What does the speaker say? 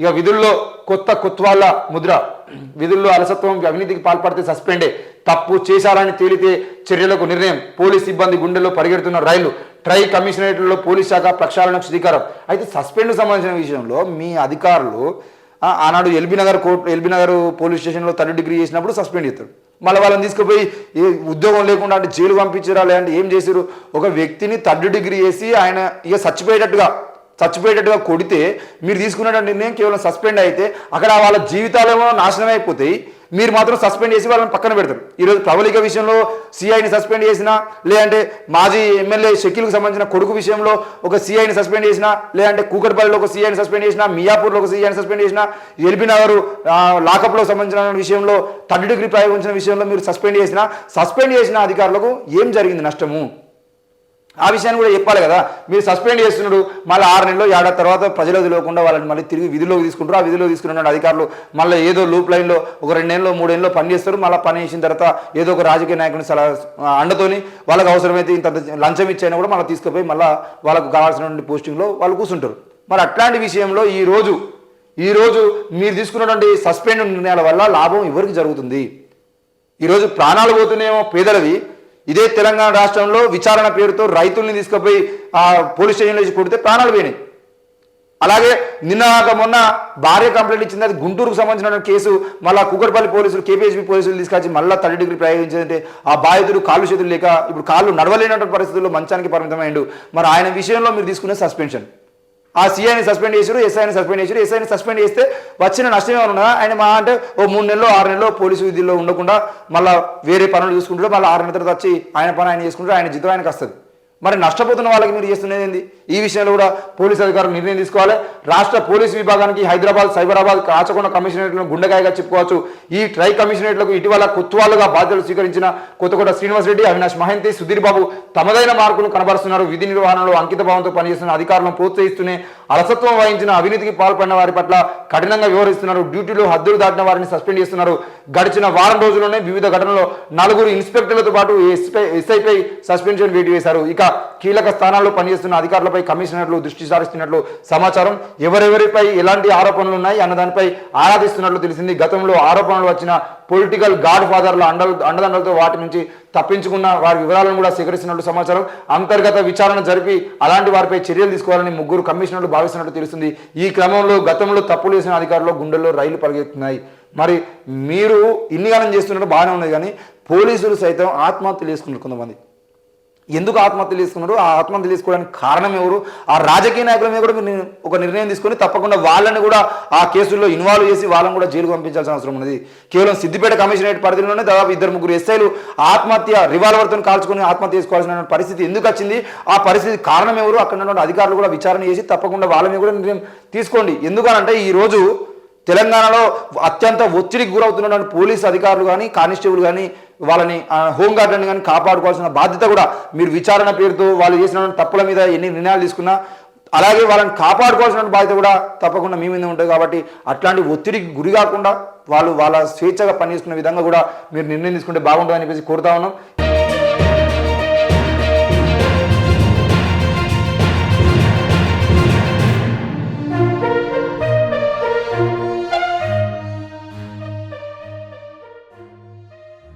ఇక విధుల్లో కొత్త కొత్వాళ్ళ ముద్ర, విధుల్లో అలసత్వం అవినీతికి పాల్పడితే సస్పెండే, తప్పు చేశారని తేలితే చర్యలకు నిర్ణయం, పోలీస్ సిబ్బంది గుండెల్లో పరిగెడుతున్న రైళ్లు, ట్రై కమిషనరేట్లలో పోలీస్ శాఖ ప్రక్షాళనకు శ్రీకారం. అయితే సస్పెండ్ సంబంధించిన విషయంలో మీ అధికారులు ఆనాడు ఎల్బీనగర్ పోలీస్ స్టేషన్లో 3rd డిగ్రీ చేసినప్పుడు సస్పెండ్ చేస్తారు. మళ్ళీ వాళ్ళని తీసుకుపోయి ఉద్యోగం లేకుండా అంటే జైలు పంపించారా లేదంటే ఏం చేశారు? ఒక వ్యక్తిని 3rd డిగ్రీ చేసి ఆయన ఇక చచ్చిపోయేటట్టుగా కొడితే మీరు తీసుకున్న నిర్ణయం కేవలం సస్పెండ్ అయితే అక్కడ వాళ్ళ జీవితాలేమో నాశనం అయిపోతాయి, మీరు మాత్రం సస్పెండ్ చేసి వాళ్ళని పక్కన పెడతారు. ఈరోజు ప్రవళిక విషయంలో సిఐని సస్పెండ్ చేసినా, లేదంటే మాజీ ఎమ్మెల్యే షకీల్కి సంబంధించిన కొడుకు విషయంలో ఒక సిఐని సస్పెండ్ చేసినా, లేదంటే కూకట్పల్లిలో ఒక సిఐని సస్పెండ్ చేసినా, మియాపూర్లో ఒక సిఐని సస్పెండ్ చేసినా, ఎల్బీనగర్ లాకప్లో సంబంధించిన విషయంలో 3rd డిగ్రీ ప్రయోగించిన విషయంలో మీరు సస్పెండ్ చేసిన అధికారులకు ఏం జరిగింది నష్టము? ఆ విషయాన్ని కూడా చెప్పాలి కదా. మీరు సస్పెండ్ చేస్తున్నాడు, మళ్ళీ 6 నెలలు ఏడాది తర్వాత ప్రజలు తెలియకుండా వాళ్ళని మళ్ళీ తిరిగి విధుల్లోకి తీసుకుంటారు. ఆ విధుల్లో తీసుకున్న అధికారులు మళ్ళీ ఏదో లూప్ లైన్లో ఒక 2 నెలలు 3 నెలలు పని చేస్తారు. మళ్ళీ పని చేసిన తర్వాత ఏదో ఒక రాజకీయ నాయకుని అండతోని వాళ్ళకి అవసరమైతే ఇంత లంచం ఇచ్చైనా కూడా మళ్ళీ తీసుకుపోయి మళ్ళీ వాళ్ళకు కావాల్సినటువంటి పోస్టింగ్లో వాళ్ళు కూర్చుంటారు. మరి అట్లాంటి విషయంలో ఈరోజు మీరు తీసుకున్నటువంటి సస్పెండ్ నిర్ణయాల వల్ల లాభం ఎవరికి జరుగుతుంది? ఈరోజు ప్రాణాలు పోతున్నాయేమో పేదలవి. ఇదే తెలంగాణ రాష్ట్రంలో విచారణ పేరుతో రైతుల్ని తీసుకుపోయి పోలీస్ స్టేషన్లో కొడితే ప్రాణాలు పోయినాయి. అలాగే మొన్న భార్య కంప్లైంట్ ఇచ్చింది, అది గుంటూరుకు సంబంధించిన కేసు. మళ్ళీ కూకట్పల్లి పోలీసులు కేపీహెచ్బీ పోలీసులు తీసుకొచ్చి మళ్ళీ 3rd డిగ్రీ ప్రయోగించిందంటే ఆ బాధితుడు కాళ్ళు చేతులు లేక ఇప్పుడు కాళ్ళు నడవలేనటువంటి పరిస్థితుల్లో మంచానికి పరిమితమైండు. మరి ఆయన విషయంలో మీరు తీసుకునే సస్పెన్షన్, ఆ సీఐని సస్పెండ్ చేశారు, ఎస్ఐని సస్పెండ్ చేస్తే వచ్చిన నష్టం ఏమన్నా? ఆయన మా అంటే ఓ 3 నెలలు 6 నెలలు పోలీసు విధుల్లో ఉండకుండా మళ్ళీ వేరే పనులు చూసుకుంటారు. మళ్ళీ 6 నెలల తర్వాత వచ్చి ఆయన పని ఆయన చేసుకుంటారు, ఆయన జీతం ఆయనకు వస్తుంది. మరి నష్టపోతున్న వాళ్ళకి మీరు చేస్తున్నది ఏంది? ఈ విషయంలో కూడా పోలీసు అధికారులు నిర్ణయం తీసుకోవాలి. రాష్ట్ర పోలీసు విభాగానికి హైదరాబాద్, సైబరాబాద్, కాచకొండ కమిషనరేట్లను గుండెకాయగా చెప్పుకోవచ్చు. ఈ ట్రై కమిషనరేట్లకు ఇటీవల కొత్తవాళ్ళుగా బాధ్యతలు స్వీకరించిన కొత్తకోట శ్రీనివాసరెడ్డి, అవినాష్ మహంతి, సుధీర్ బాబు తమదైన మార్కును కనబరుస్తున్నారు. విధి నిర్వహణలో అంకిత భావంతో పనిచేస్తున్న అధికారులను ప్రోత్సహిస్తూనే అలసత్వం వహించిన అవినీతికి పాల్పడిన వారి పట్ల కఠినంగా వ్యవహరిస్తున్నారు. డ్యూటీలో హద్దులు దాటిన వారిని సస్పెండ్ చేస్తున్నారు. గడిచిన వారం రోజుల్లోనే వివిధ ఘటనలో 4 ఇన్స్పెక్టర్లతో పాటు ఎస్ఐపై సస్పెన్షన్ వేటు వేశారు. ఇక కీలక స్థానాల్లో పనిచేస్తున్న అధికారులపై కమిషనర్లు దృష్టి సారిస్తున్నట్లు సమాచారం. ఎవరెవరిపై ఎలాంటి ఆరోపణలు ఉన్నాయి అన్న దానిపై ఆరాధిస్తున్నట్లు తెలిసింది. గతంలో ఆరోపణలు వచ్చిన పొలిటికల్ గాడ్ ఫాదర్ల అండదండలతో వాటి నుంచి తప్పించుకున్న వారి వివరాలను కూడా సేకరిస్తున్నట్లు సమాచారం. అంతర్గత విచారణ జరిపి అలాంటి వారిపై చర్యలు తీసుకోవాలని 3 కమిషనర్లు భావిస్తున్నట్లు తెలుస్తుంది. ఈ క్రమంలో గతంలో తప్పులు చేసిన అధికారులు గుండెల్లో రైలు పరిగెత్తున్నాయి. మరి మీరు ఇన్నిగానం చేస్తున్నట్టు బాగానే ఉన్నది, కానీ పోలీసులు సైతం ఆత్మహత్యలు చేసుకున్నారు. కొంతమంది ఎందుకు ఆత్మహత్యలు తీసుకున్నారు? ఆ ఆత్మహత్యలు తీసుకోవడానికి కారణం ఎవరు? ఆ రాజకీయ నాయకుల మీద కూడా మీరు ఒక నిర్ణయం తీసుకొని తప్పకుండా వాళ్ళని కూడా ఆ కేసుల్లో ఇన్వాల్వ్ చేసి వాళ్ళని కూడా జైలుకు పంపించాల్సిన అవసరం ఉన్నది. కేవలం సిద్దిపేట కమిషనరేట్ పరిధిలోనే దాదాపు 2-3 ఎస్ఐలు ఆత్మహత్య రివాల్వర్తో కాల్చుకొని ఆత్మహత్య చేసుకోవాల్సిన పరిస్థితి ఎందుకు వచ్చింది? ఆ పరిస్థితి కారణం ఎవరు? అక్కడ ఉన్నటువంటి అధికారులు కూడా విచారణ చేసి తప్పకుండా వాళ్ళ మీద కూడా నిర్ణయం తీసుకోండి. ఎందుకనంటే ఈరోజు తెలంగాణలో అత్యంత ఒత్తిడికి గురవుతున్నటువంటి పోలీసు అధికారులు కానీ, కానిస్టేబుల్ కానీ, వాళ్ళని హోంగార్డులను కానీ కాపాడుకోవాల్సిన బాధ్యత కూడా మీరు విచారణ పేరుతో వాళ్ళు చేసిన తప్పుల మీద ఎన్ని నిర్ణయాలు తీసుకున్నా అలాగే వాళ్ళని కాపాడుకోవాల్సిన బాధ్యత కూడా తప్పకుండా మీ మీద ఉంటుంది. కాబట్టి అట్లాంటి ఒత్తిడికి గురి కాకుండా వాళ్ళు వాళ్ళ స్వేచ్ఛగా పనిచేస్తున్న విధంగా కూడా మీరు నిర్ణయం తీసుకుంటే బాగుంటుందని చెప్పేసి కోరుతా ఉన్నాం.